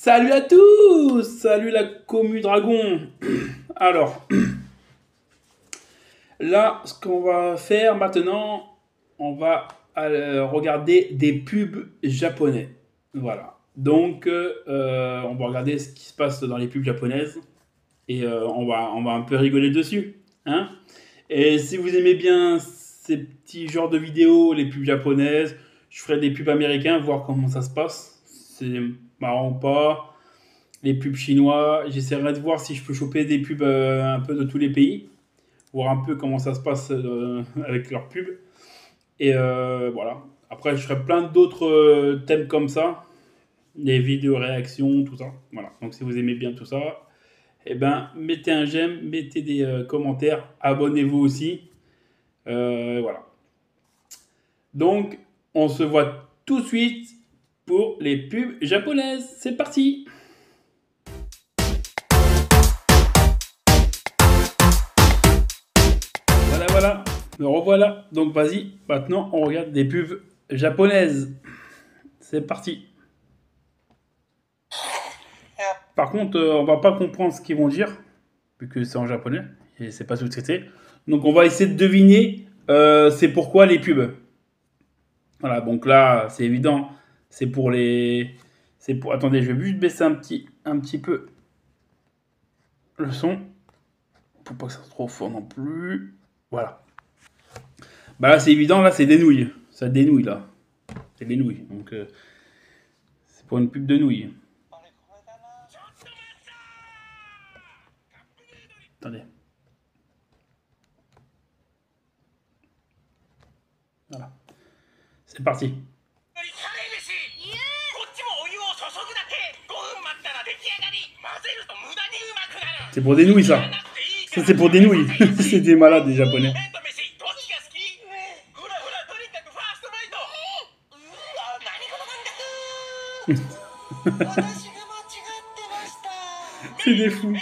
Salut à tous! Salut la commu dragon! Alors, là, ce qu'on va faire maintenant, on va regarder des pubs japonais. Voilà. Donc, on va regarder ce qui se passe dans les pubs japonaises et on va un peu rigoler dessus. Hein? Et si vous aimez bien ces petits genres de vidéos, les pubs japonaises, je ferai des pubs américains, voir comment ça se passe. C'est marrant ou pas. Les pubs chinois, j'essaierai de voir si je peux choper des pubs un peu de tous les pays, voir un peu comment ça se passe avec leurs pubs. Et voilà. Après, je ferai plein d'autres thèmes comme ça, des vidéos réactions, tout ça. Voilà. Donc, si vous aimez bien tout ça, eh ben, mettez un j'aime, mettez des commentaires, abonnez-vous aussi. Voilà. Donc, on se voit tout de suite pour les pubs japonaises. C'est parti! Voilà, me revoilà. Donc vas-y, maintenant on regarde des pubs japonaises. C'est parti. Par contre, on va pas comprendre ce qu'ils vont dire, vu que c'est en japonais et c'est pas sous-titré. Donc on va essayer de deviner c'est pourquoi les pubs. Voilà, donc là c'est évident, c'est pour les, c'est pour. Attendez, je vais juste baisser un petit peu le son, pour pas que ça soit trop fort non plus. Voilà. Bah là c'est évident, là c'est des nouilles, ça dénouille là, c'est des nouilles. Donc c'est pour une pub de nouilles. Attendez. Voilà. C'est parti. C'est pour des nouilles, ça. Ça, c'est pour des nouilles. C'est des malades, les Japonais. C'est des fous.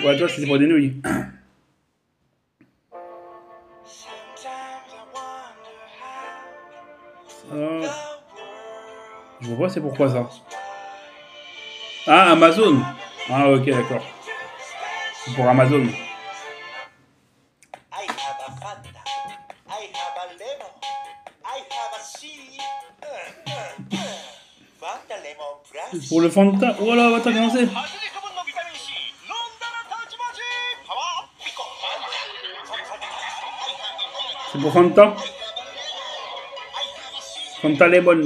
Ouais, toi, c'est pour des nouilles. Je vois pas, c'est pourquoi ça. Ah, Amazon. Ah, ok, d'accord. C'est pour Amazon. C'est pour le Fanta. Oh là, attends, comment c'est? C'est pour Fanta. Fanta Lemon.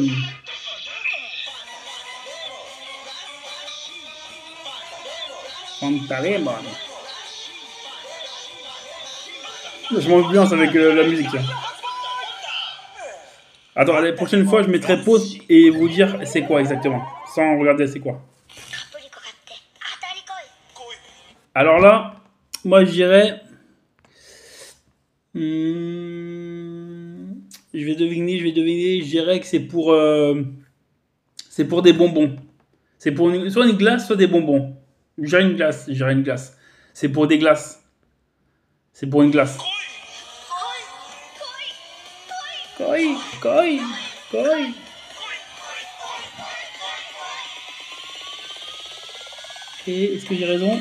Fanta Lemon. Je m'ambiance avec la musique. Là. Attends, la prochaine fois, je mettrai pause et vous dire c'est quoi exactement. Sans regarder c'est quoi. Alors là, moi je dirais. Je vais deviner. Je dirais que c'est pour des bonbons. C'est pour soit une glace, soit des bonbons. Je dirais une glace. C'est pour des glaces. C'est pour une glace. Koi. Et est-ce que j'ai raison?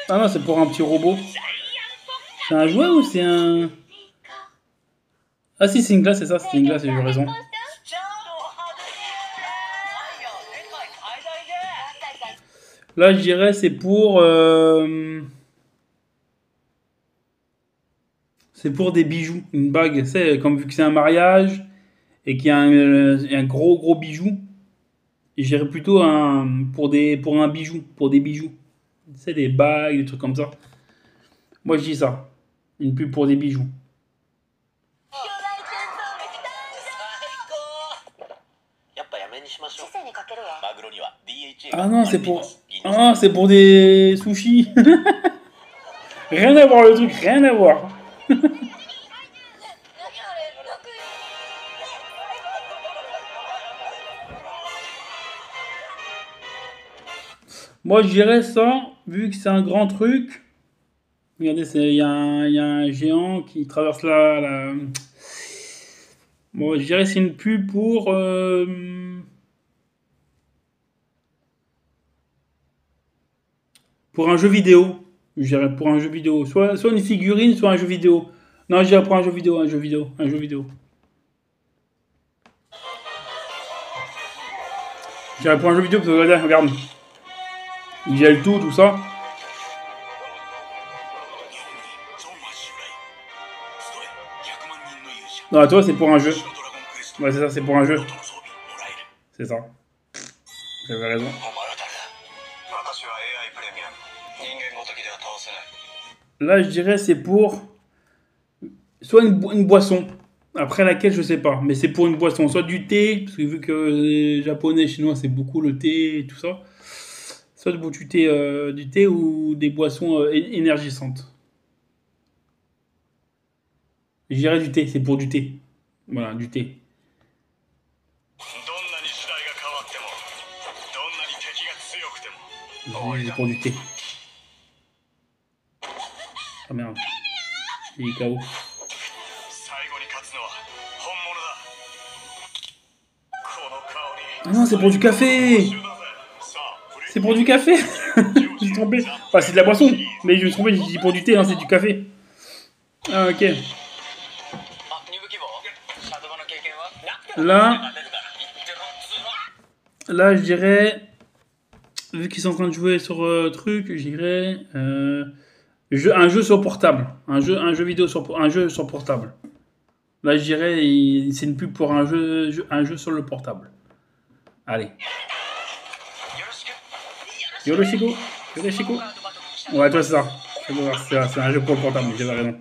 Ah non, c'est pour un petit robot. C'est un jouet ou c'est un... Ah si, c'est une glace, c'est ça, c'est une glace, j'ai eu raison. Là, je dirais c'est pour... C'est pour des bijoux, une bague. C'est comme vu que c'est un mariage et qu'il y a un gros bijou. Je dirais plutôt pour un bijou, pour des bijoux. C'est des bagues, des trucs comme ça. Moi, je dis ça. Une pub pour des bijoux. Ah non, c'est pour... Ah, c'est pour des sushis. Rien à voir le truc, rien à voir. Moi, je dirais ça, vu que c'est un grand truc, Regardez, il y, a un géant qui traverse la... Bon, je dirais c'est une pub pour un jeu vidéo. Je dirais pour un jeu vidéo. Soit une figurine, soit un jeu vidéo. Non, je dirais pour un jeu vidéo, un jeu vidéo, un jeu vidéo. Je dirais pour un jeu vidéo parce que regarde. Il gèle tout ça. Non, toi, c'est pour un jeu. Ouais, c'est ça, c'est pour un jeu. C'est ça. J'avais raison. Là, je dirais c'est pour soit une boisson, après laquelle je sais pas, mais c'est pour une boisson, soit du thé, parce que vu que les japonais, chinois, c'est beaucoup le thé et tout ça, soit du thé ou des boissons énergisantes. Je dirais du thé, c'est pour du thé. Voilà, du thé. C'est pour du thé. Ah merde. Il est KO. Ah non, c'est pour du café. C'est pour du café. Je suis trompé. Enfin, c'est de la boisson. Mais je me suis trompé, j'ai dit pour du thé, non, c'est du café. Ah, ok. Là, je dirais, vu qu'ils sont en train de jouer sur truc, je dirais un jeu sur portable, un jeu vidéo un jeu sur portable. Là, je dirais, c'est une pub pour un jeu sur le portable. Allez. Yoroshiku. Yoroshiku. Ouais, toi, c'est ça. C'est un jeu pour le portable, j'avais raison.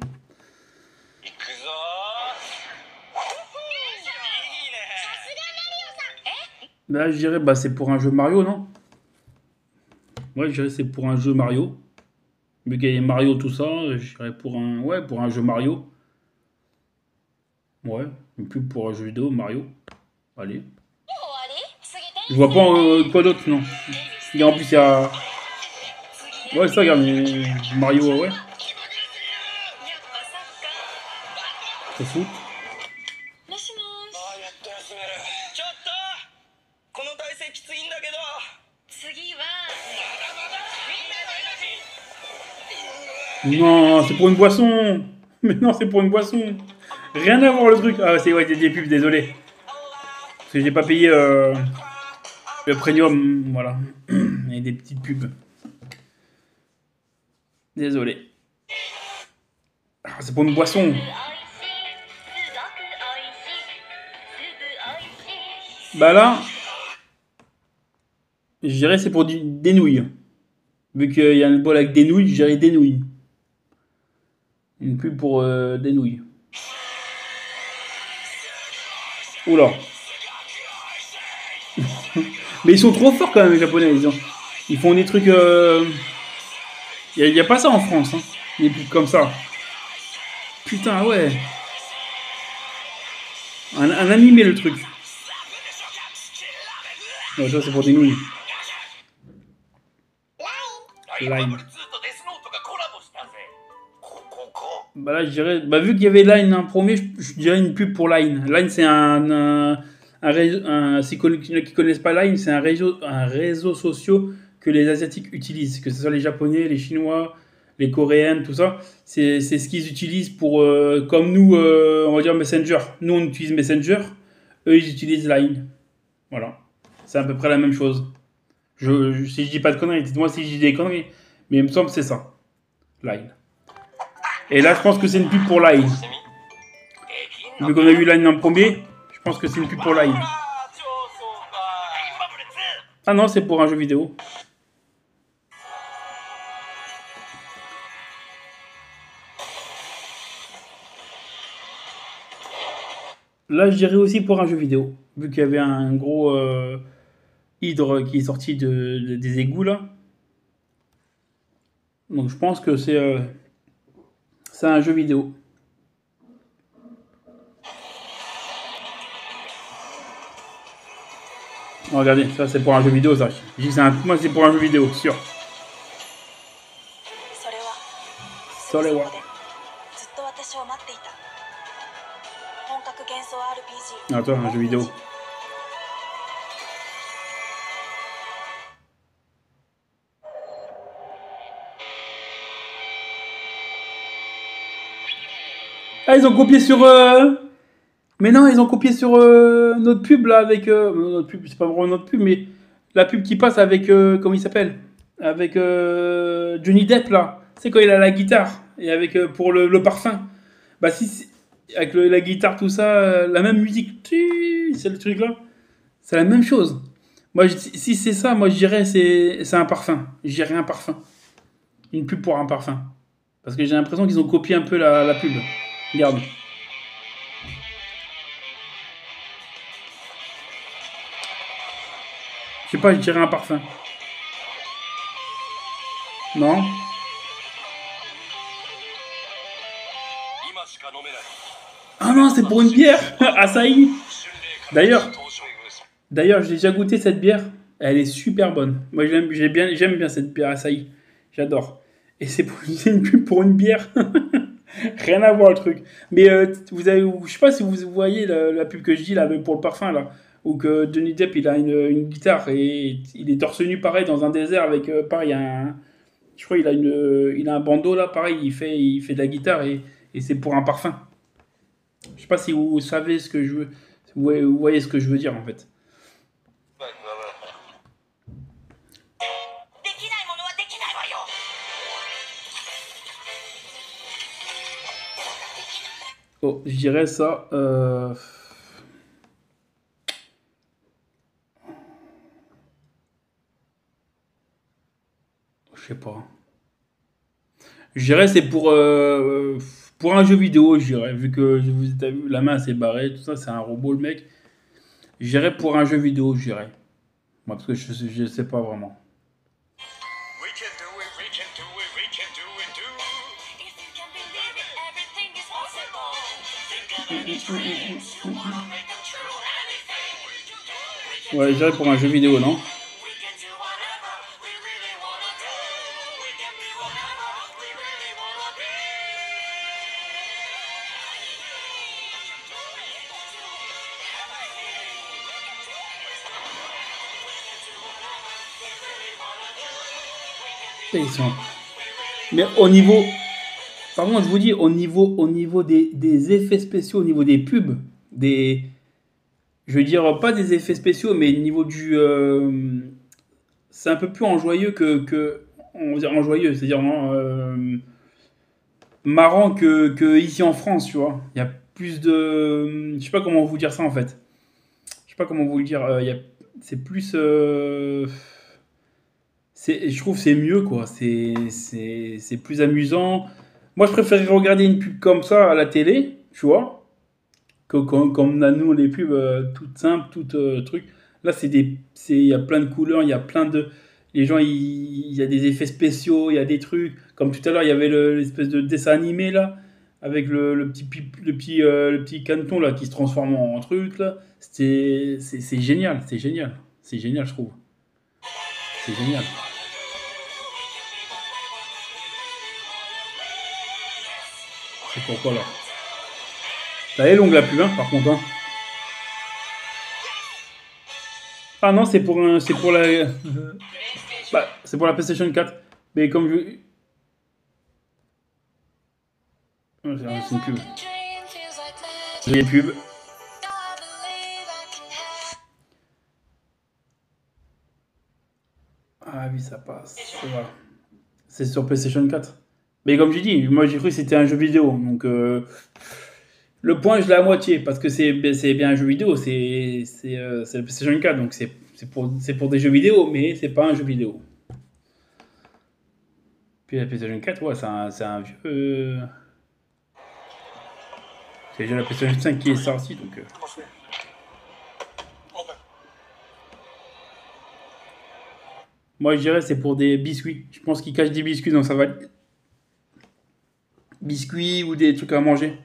Là, je dirais, bah, c'est pour un jeu Mario, non? Ouais, je dirais, c'est pour un jeu Mario. Vu qu'il y a Mario, tout ça, je dirais pour un jeu Mario. Ouais, une pub pour un jeu vidéo Mario. Allez. Je vois pas quoi d'autre, non. Et en plus, il y a. Ouais, ça, regarde, Mario, ouais. C'est foot. Non, c'est pour une boisson. Mais non, c'est pour une boisson. Rien à voir le truc. Ah, c'est ouais, des pubs, désolé. Parce que j'ai pas payé le premium, voilà. Il y a des petites pubs. Désolé. Ah, c'est pour une boisson. Bah là, je dirais c'est pour des nouilles. Vu qu'il y a un bol avec des nouilles, je dirais des nouilles. Une pub pour des nouilles. Oula. Mais ils sont trop forts quand même les japonais. Ils font des trucs... Il n'y a pas ça en France. Hein. Des pubs comme ça. Putain, ouais. Un animé le truc. Ouais, ça c'est pour des nouilles. Line. Bah là, je dirais, bah vu qu'il y avait Line en premier, je dirais une pub pour Line. Line, c'est un réseau, si qui connaissent pas Line, c'est un réseau social que les Asiatiques utilisent, que ce soit les Japonais, les Chinois, les Coréens, tout ça. C'est ce qu'ils utilisent pour, comme nous, on va dire Messenger. Nous, on utilise Messenger, eux, ils utilisent Line. Voilà. C'est à peu près la même chose. Si je dis pas de conneries, dites-moi si je dis des conneries. Mais il me semble que c'est ça. Line. Et là, je pense que c'est une pub pour Line. Vu qu'on a eu Line en premier, je pense que c'est une pub pour Line. Ah non, c'est pour un jeu vidéo. Là, je dirais aussi pour un jeu vidéo. Vu qu'il y avait un gros hydre qui est sorti des égouts là. Donc je pense que c'est un jeu vidéo. Oh, regardez, ça c'est pour un jeu vidéo ça. Je dis que moi c'est pour un jeu vidéo, sûr. それは。Attends, un jeu vidéo. Ah, ils ont copié sur... Mais non, ils ont copié sur notre pub, là, avec... notre pub, c'est pas vraiment notre pub, mais la pub qui passe avec... comment il s'appelle? Avec Johnny Depp, là. C'est quand il a la guitare. Et avec... pour le parfum. Bah, si... Avec la guitare, tout ça, la même musique. C'est le truc, là. C'est la même chose. Moi, si c'est ça, moi, je dirais c'est un parfum. Je dirais un parfum. Une pub pour un parfum. Parce que j'ai l'impression qu'ils ont copié un peu la pub. Regarde. Je sais pas, je dirais un parfum. Non? Ah non, c'est pour une bière. Asahi. D'ailleurs, je l'ai déjà goûté cette bière. Elle est super bonne. Moi, j'aime bien cette bière Asahi. J'adore. Et c'est une pub pour une bière. Rien à voir le truc. Mais vous avez, je sais pas si vous voyez la pub que je dis là pour le parfum là, où que Johnny Depp il a une guitare et il est torse nu pareil dans un désert avec pareil je crois il a un bandeau là pareil il fait de la guitare et c'est pour un parfum. Je sais pas si vous savez ce que je veux, vous voyez ce que je veux dire en fait. Oh, je dirais ça. Je sais pas. Je dirais c'est pour un jeu vidéo, je dirais. Vu que vous avez vu, la main s'est barrée, tout ça, c'est un robot le mec. Je dirais pour un jeu vidéo, je dirais. Moi, parce que je sais pas vraiment. Ouais, je dirais pour un jeu vidéo, non? Et ils sont- Mais au niveau, par contre, je vous dis, au niveau des effets spéciaux, au niveau des pubs, je veux dire, pas des effets spéciaux, mais au niveau c'est un peu plus enjoyeux on va dire enjoyeux, c'est-à-dire marrant que ici en France, tu vois. Il y a plus de, je sais pas comment vous dire ça en fait. Je sais pas comment vous le dire. C'est plus, je trouve que c'est mieux quoi. C'est plus amusant. Moi, je préférerais regarder une pub comme ça à la télé, tu vois, comme nous les pubs toutes simples, toutes trucs. Là, il y a plein de couleurs, il y a plein de, les gens, il y a des effets spéciaux, il y a des trucs. Comme tout à l'heure, il y avait l'espèce de dessin animé là, avec le petit caneton là qui se transforme en truc là. C'est génial, c'est génial, c'est génial, je trouve. C'est génial. C'est pourquoi là. Elle est longue la pub, hein, par contre. Hein. Ah non, c'est pour la, bah, c'est pour la PlayStation 4. Mais comme je, c'est une pub. C'est une pub. Ah oui, ça passe. Voilà. C'est sur PlayStation 4. Mais comme j'ai dit, moi j'ai cru que c'était un jeu vidéo. Donc le point, je l'ai à moitié. Parce que c'est bien un jeu vidéo. C'est la PlayStation 4. Donc c'est pour des jeux vidéo. Mais c'est pas un jeu vidéo. Puis la PlayStation 4, ouais, c'est un vieux. C'est déjà la PlayStation 5 qui est sortie. Donc. Moi je dirais c'est pour des biscuits. Je pense qu'ils cachent des biscuits dans sa valise. Biscuits ou des trucs à manger.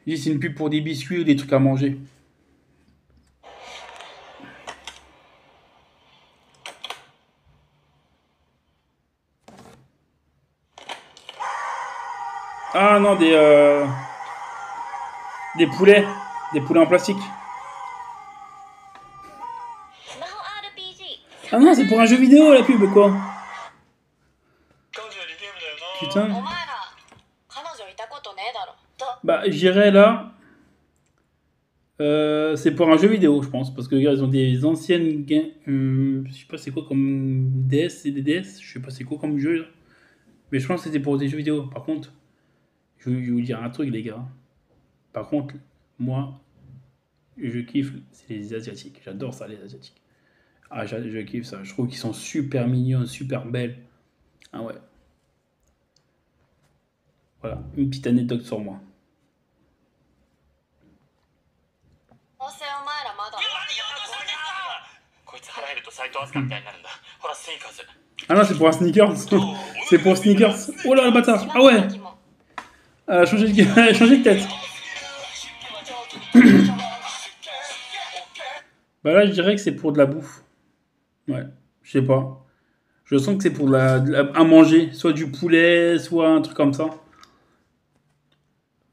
Je dis c'est une pub pour des biscuits ou des trucs à manger. Ah non, des poulets. Des poulets en plastique. Ah non, c'est pour un jeu vidéo la pub, quoi. Putain. Bah, j'irai là. C'est pour un jeu vidéo, je pense. Parce que regarde, ils ont des anciennes. Je sais pas c'est quoi comme DS, c'est des DS. Je sais pas c'est quoi comme jeu. Là. Mais je pense que c'était pour des jeux vidéo. Par contre, je vais vous dire un truc, les gars. Par contre, moi, je kiffe, c'est les Asiatiques. J'adore ça, les Asiatiques. Ah, je kiffe ça. Je trouve qu'ils sont super mignons, super belles. Ah ouais. Voilà, une petite anecdote sur moi. Ah non, c'est pour un sneakers. C'est pour sneakers. Oh là, le bâtard. Ah ouais. Changer de tête. Bah là, je dirais que c'est pour de la bouffe. Ouais, je sais pas. Je sens que c'est pour à manger. Soit du poulet, soit un truc comme ça.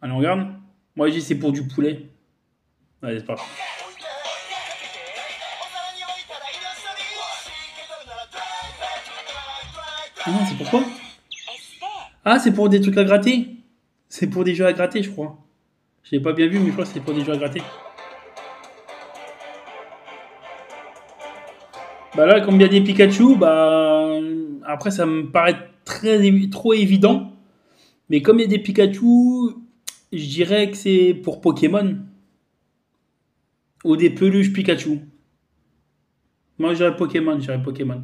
Allez, on regarde. Moi, je dis c'est pour du poulet. Allez, c'est parti. Ah non, c'est pourquoi? Ah, c'est pour des trucs à gratter. C'est pour des jeux à gratter, je crois. Je l'ai pas bien vu, mais je crois que c'est pour des jeux à gratter. Bah là, comme il y a des Pikachu, bah après ça me paraît trop évident. Mais comme il y a des Pikachu, je dirais que c'est pour Pokémon ou des peluches Pikachu. Moi, je dirais Pokémon, je dirais Pokémon.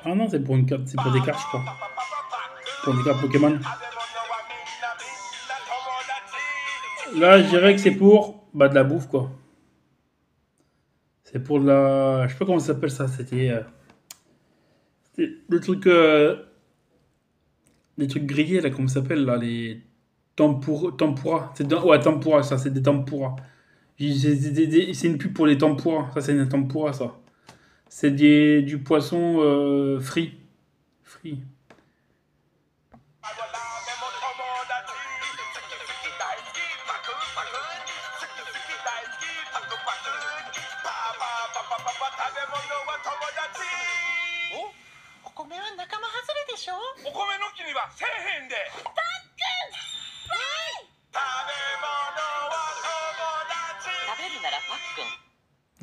Ah non, c'est pour une carte, c'est pour des cartes, je crois. Pour des cartes Pokémon. Là, je dirais que c'est pour bah, de la bouffe, quoi. C'est pour de la. Je sais pas comment ça s'appelle ça. C'était le truc. Les trucs grillés, là, comment ça s'appelle, là, les. Tempura. Ouais, tempura, ça, c'est des tempura. C'est une pub pour les tempura. Ça, c'est une tempura, ça. C'est du poisson frit. Frit.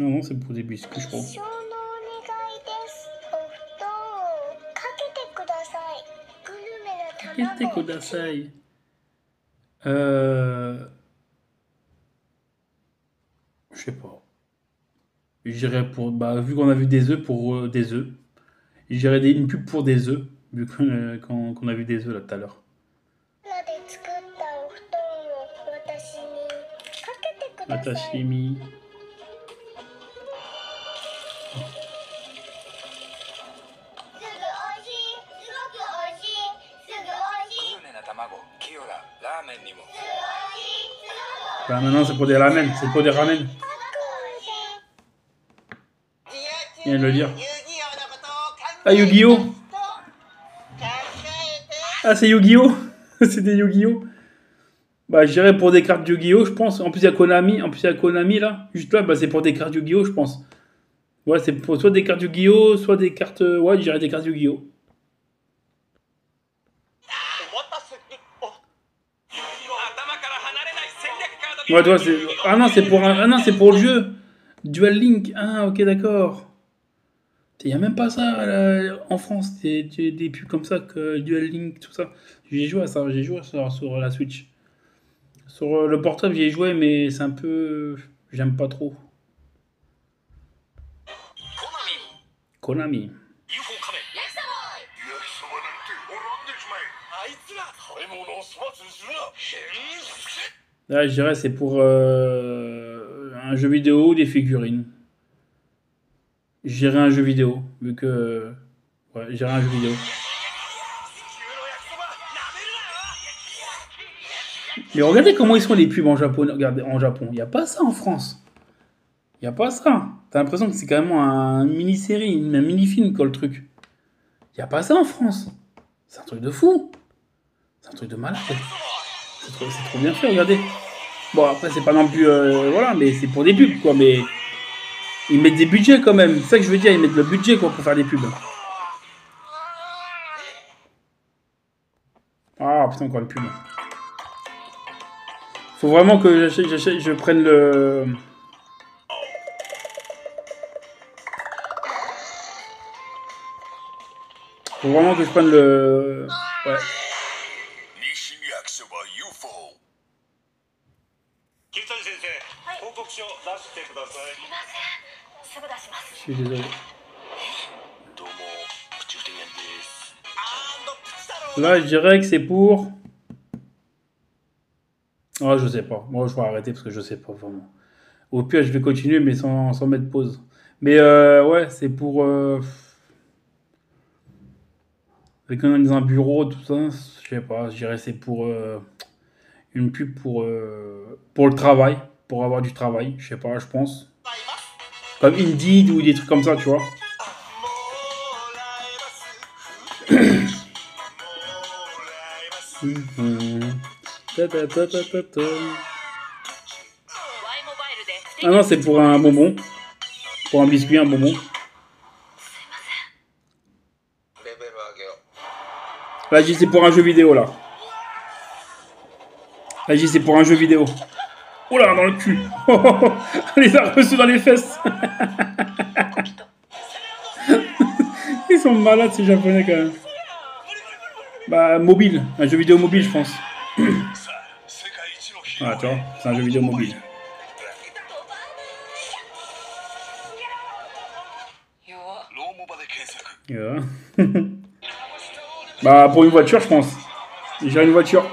Non, non, c'est pour des biscuits, je crois. Kakete Kudasai. Je sais pas. J'irais pour. Bah, vu qu'on a vu des œufs pour des œufs. J'irais une pub pour des œufs. Vu qu'on a vu des œufs là tout à l'heure. Atashimi. Bah maintenant c'est pour des ramen, c'est pour des ramen. Il vient de le dire. Ah Yu-Gi-Oh! Ah c'est Yu-Gi-Oh! C'est des Yu-Gi-Oh! Bah j'irais pour des cartes Yu-Gi-Oh! Je pense. En plus il y a Konami là. Juste là, bah, c'est pour des cartes Yu-Gi-Oh! Je pense. Ouais, c'est pour soit des cartes Yu-Gi-Oh! Soit des cartes. Ouais, je dirais des cartes Yu-Gi-Oh! Ouais, toi, c'est. Ah non, c'est pour un. Ah non, c'est pour le jeu. Dual Link. Ah, ok, d'accord. Il n'y a même pas ça là, en France, des pubs comme ça, que Dual Link, tout ça. J'ai joué à ça, j'ai joué à ça sur la Switch. Sur le portable, j'y ai joué, mais c'est un peu. J'aime pas trop. Konami. Là, je dirais c'est pour un jeu vidéo ou des figurines. J'irai un jeu vidéo, vu que. Ouais, j'irai un jeu vidéo. Mais regardez comment ils sont les pubs en Japon. Regardez, en Japon, il n'y a pas ça en France. Y a pas ça. T'as l'impression que c'est carrément un mini-série, un mini-film, quoi, le truc. Y a pas ça en France. C'est un truc de fou. C'est un truc de malade. C'est trop bien fait, regardez. Bon, après, c'est pas non plus... voilà, mais c'est pour des pubs, quoi, mais... Ils mettent des budgets, quand même. C'est ça que je veux dire, ils mettent le budget, quoi, pour faire des pubs. Ah, putain, encore une pub. Faut vraiment que je prenne le... Faut vraiment que je prenne le... Ouais. Je suis désolé. Là, je dirais que c'est pour... Oh, je sais pas. Moi, je vais arrêter parce que je sais pas vraiment. Au pire, je vais continuer, mais sans mettre pause. Mais ouais, c'est pour... avec un bureau, tout ça, je sais pas. Je dirais c'est pour une pub pour le travail. Pour avoir du travail, je sais pas, je pense. Comme Indeed ou des trucs comme ça, tu vois. Ah non, c'est pour un bonbon. Pour un biscuit, un bonbon. Là, je dis c'est pour un jeu vidéo, là. Là, je dis c'est pour un jeu vidéo. Oh là, dans le cul. Elle les a reçus dans les fesses. Ils sont malades, ces japonais, quand même. Bah, mobile. Un jeu vidéo mobile, je pense. Ah, tu vois, c'est un jeu vidéo mobile. Yeah. Bah, pour une voiture, je pense. J'ai une voiture.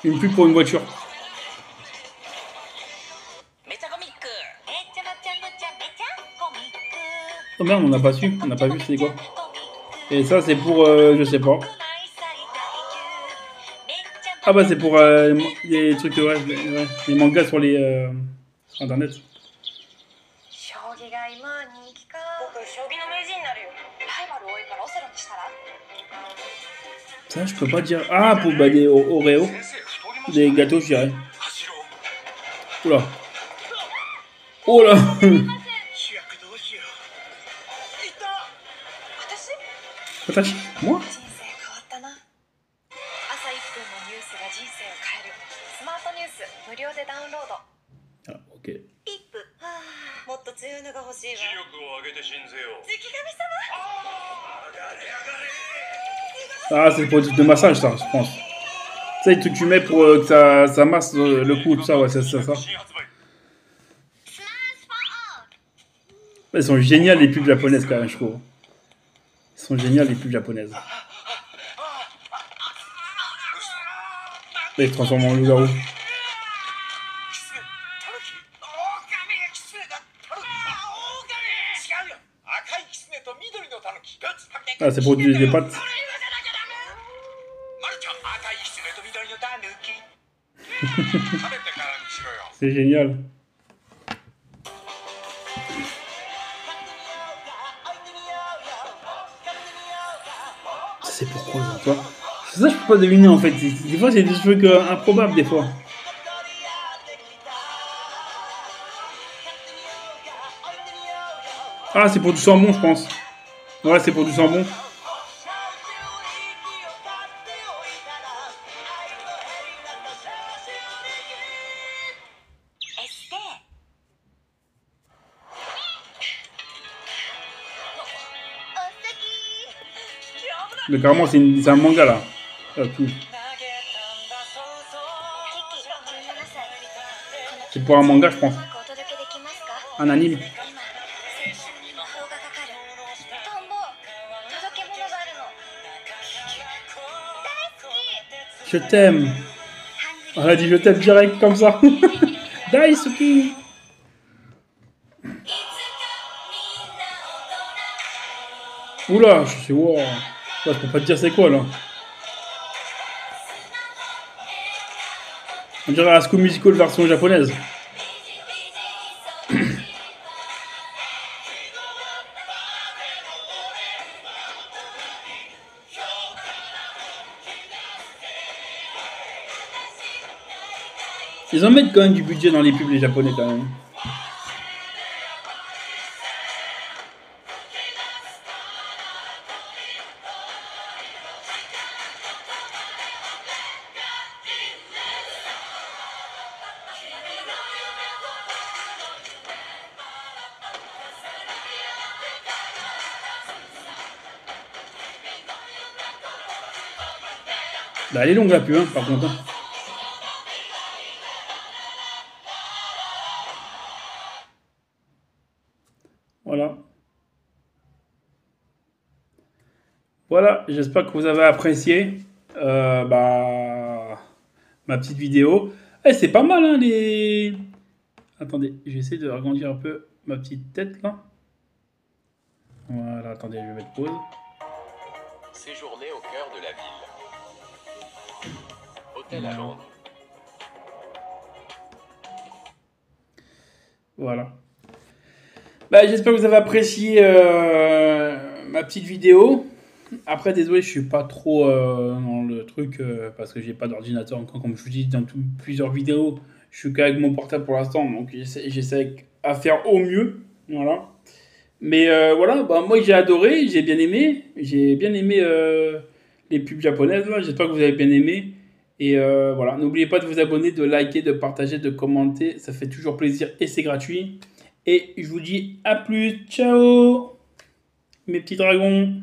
Une pub pour une voiture. Oh merde, on n'a pas su. On n'a pas vu c'est quoi. Et ça, c'est pour... je sais pas. Ah bah, c'est pour les trucs... Ouais, les mangas sur les... sur Internet. Ça, je peux pas dire... Ah, pour bah, des Oreo. Des gâteaux, je dirais. Oula. Oh là. Watashi? Moi? Ah, ok. Ah, c'est pour le truc de massage, ça, je pense. C'est le truc que tu mets pour que ça masse le cou, tout ça, ouais, c'est ça. Elles sont géniales, les pubs japonaises, quand même, je trouve. Elles sont géniales, les pubs japonaises. Là, ils se transforment en loup-garou. Ah, c'est pour des pâtes. C'est génial. C'est pourquoi, toi. C'est ça que je peux pas deviner, en fait. Des fois, c'est des trucs improbables, des fois. Ah, c'est pour du saumon, je pense. Ouais, c'est pour du saumon. Mais carrément, c'est un manga, là. Tout. C'est pour un manga, je pense. Un anime. Je t'aime. Elle a dit je t'aime direct comme ça. Daisuki. Oula, je sais wow. Ouais, je peux pas te dire c'est quoi là. On dirait la School Musical version japonaise. Ils en mettent quand même du budget dans les pubs, les japonais, quand même. Bah, elle est longue la pub, hein, par contre. Hein. Voilà. Voilà, j'espère que vous avez apprécié ma petite vidéo. Eh, c'est pas mal, hein, les... Attendez, je vais essayer de agrandir un peu ma petite tête, là. Voilà, attendez, je vais mettre pause. Séjourner au cœur de la ville. Hôtel à Londres. Voilà. Bah, j'espère que vous avez apprécié ma petite vidéo. Après, désolé, je suis pas trop dans le truc parce que j'ai pas d'ordinateur encore. Comme je vous dis dans plusieurs vidéos, je suis qu'avec mon portable pour l'instant, donc j'essaie à faire au mieux. Voilà. Mais voilà, bah, moi j'ai adoré, j'ai bien aimé les pubs japonaises. Là. J'espère que vous avez bien aimé. Et voilà, n'oubliez pas de vous abonner, de liker, de partager, de commenter. Ça fait toujours plaisir et c'est gratuit. Et je vous dis à plus, ciao mes petits dragons.